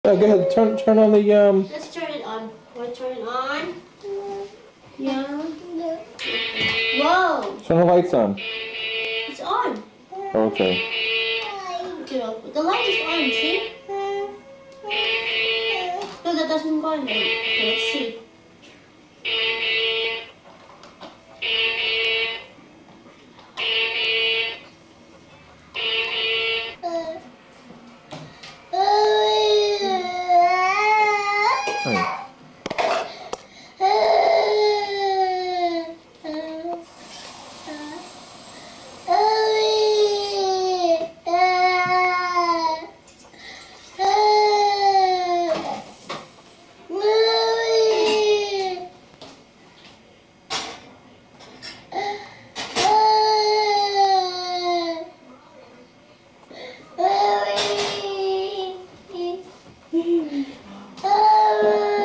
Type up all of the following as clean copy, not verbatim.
Yeah, go ahead. Turn on the Let's turn it on. Want to turn it on? Yeah. Whoa! Turn the lights on. It's on. Okay. Okay, the light is on. See? No, that doesn't go on. Okay, let's see. Hey.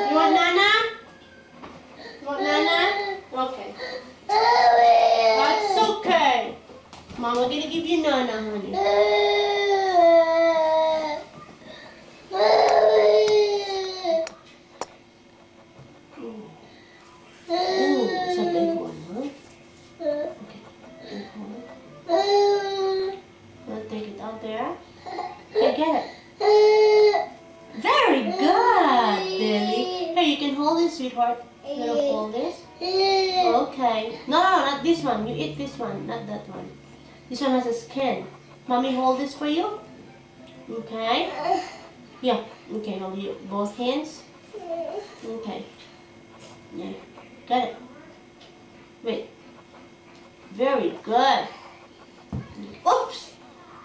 You want Nana? You want Nana? Okay. That's okay. Mama gonna give you Nana, honey. Ooh, it's a big one, huh? Okay. Wanna take it out there? Okay, get it. Very good, Billy. Here, you can hold it, sweetheart. You wanna hold this? Okay. No, not this one. You eat this one, not that one. This one has a skin. Mommy, hold this for you. Okay. Yeah. Okay, hold you both hands. Okay. Yeah. Got it. Wait. Very good. Oops.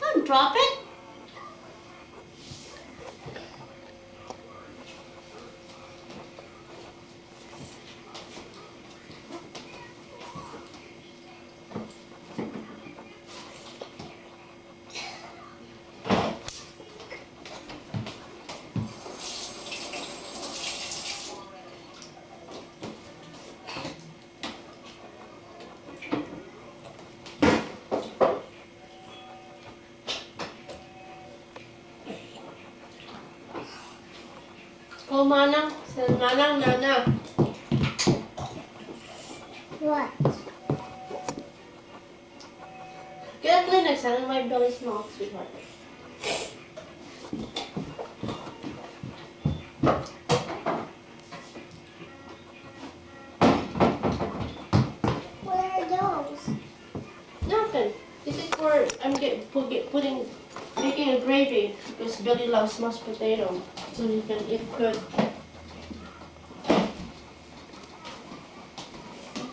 Don't drop it. Oh, Manang. Say Manang, Nana. What? Get a Kleenex and my belly smells, sweetheart. What are those? Nothing. This is for making a gravy because Billy loves mashed potato, so he can eat good.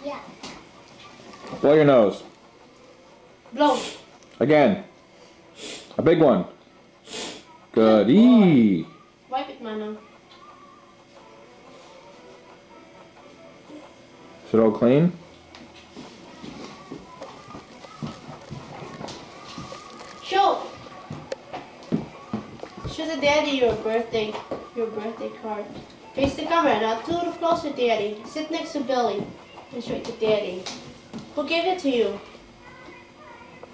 Yeah. Blow your nose. Blow. Again. A big one. Good. Eee. Wipe it, Manang. Is it all clean? Show. Show the daddy your birthday card. Face the camera now. Too close to daddy. Sit next to Billy and show it to daddy. Who gave it to you?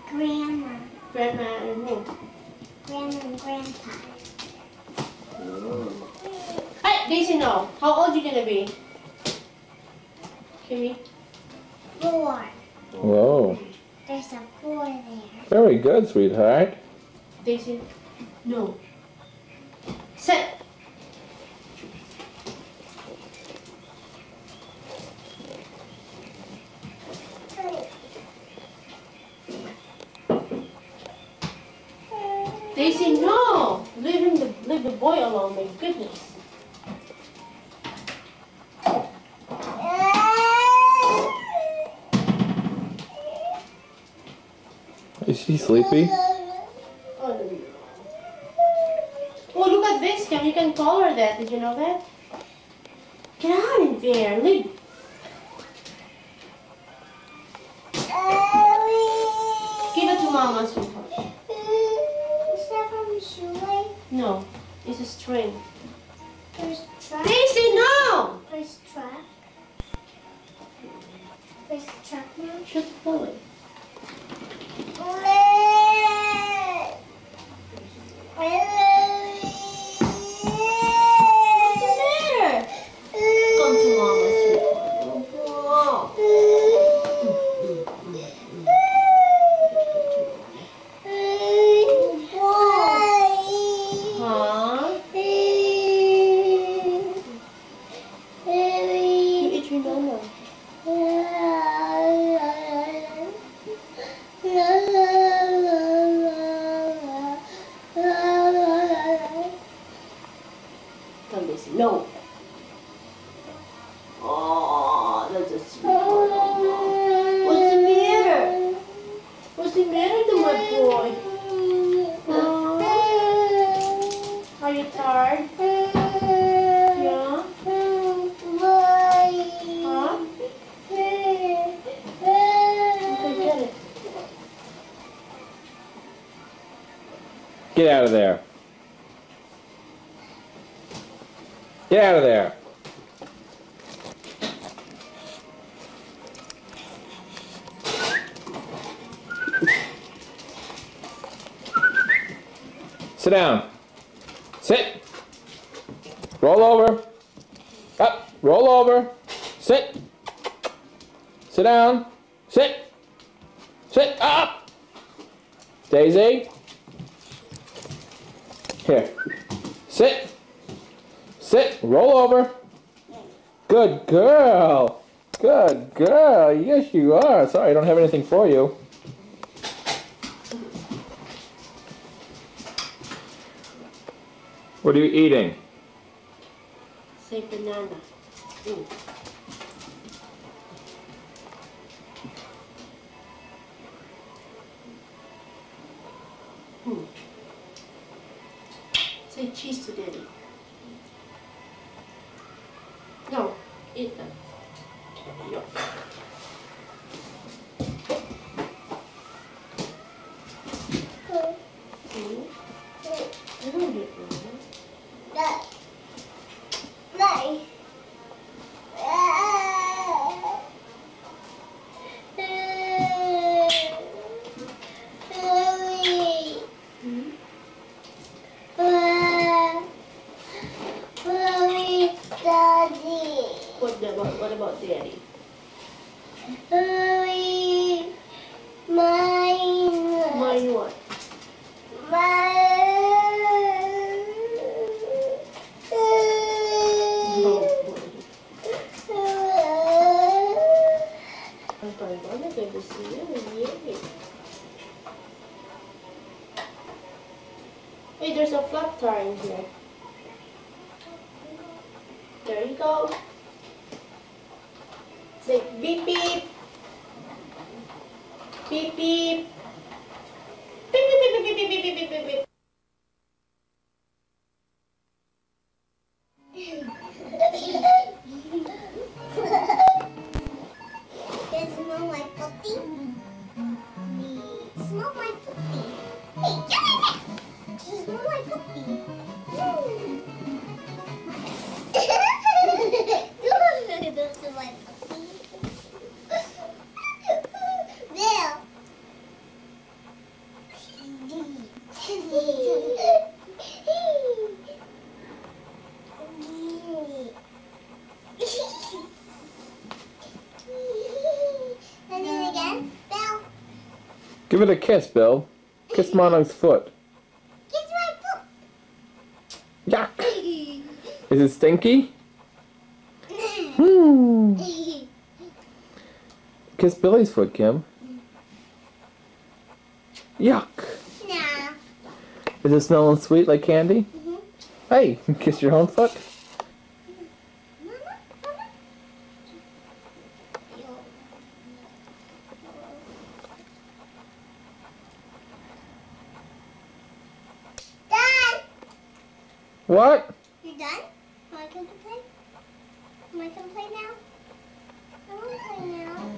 Grandma. Grandma and who? Grandma and Grandpa. Hey, Daisy, no. How old you gonna be? Kimmy? 4. Whoa. There's a 4 there. Very good, sweetheart. Daisy? No. Sit. Daisy, no! Leave the boy alone, my goodness. Is she sleepy? Oh, look at this, Cam. You can color that. Did you know that? Get out of there. Leave. Give it to Mama, sweetheart. Is that from the shoelace? No, it's a string. There's track. Daisy, no! There's track. There's track now. Should pull it. Tell Daisy, no. Oh, that's a sweet heart. What's the matter? What's the matter to my boy? Oh, are you tired? Yeah? Huh? Okay, get it. Get out of there. Get out of there. Sit down. Sit. Roll over. Up. Roll over. Sit. Sit down. Sit. Sit. Up. Daisy. Here. Sit. Sit. Roll over. Good girl. Good girl. Yes, you are. Sorry, I don't have anything for you. What are you eating? Say banana. Mm. Hmm. Say cheese to Daddy. No, eat them. Yuck. I don't get one. What about Daddy? Mine what? No. I'm going to see you. Yay. Hey, there's a flat tire in here. There you go. Say beep beep. Beep beep. Beep beep beep beep beep beep beep beep beep. Does it smell like puppy? It smells like puppy. Hey, get in there! Does it smell like puppy? It does smell like puppy. There. And then again, Belle. Give it a kiss, Bill. Kiss Monarch's foot. Kiss my Yuck. foot. Is it stinky? Hmm. Kiss Billy's foot, Kim. Yuck. Nah. Is it smelling sweet like candy? Mhm. Hey, kiss your own foot. Mama, Dad! What? You done? Want to come to play? Want to come play now? I want to play now.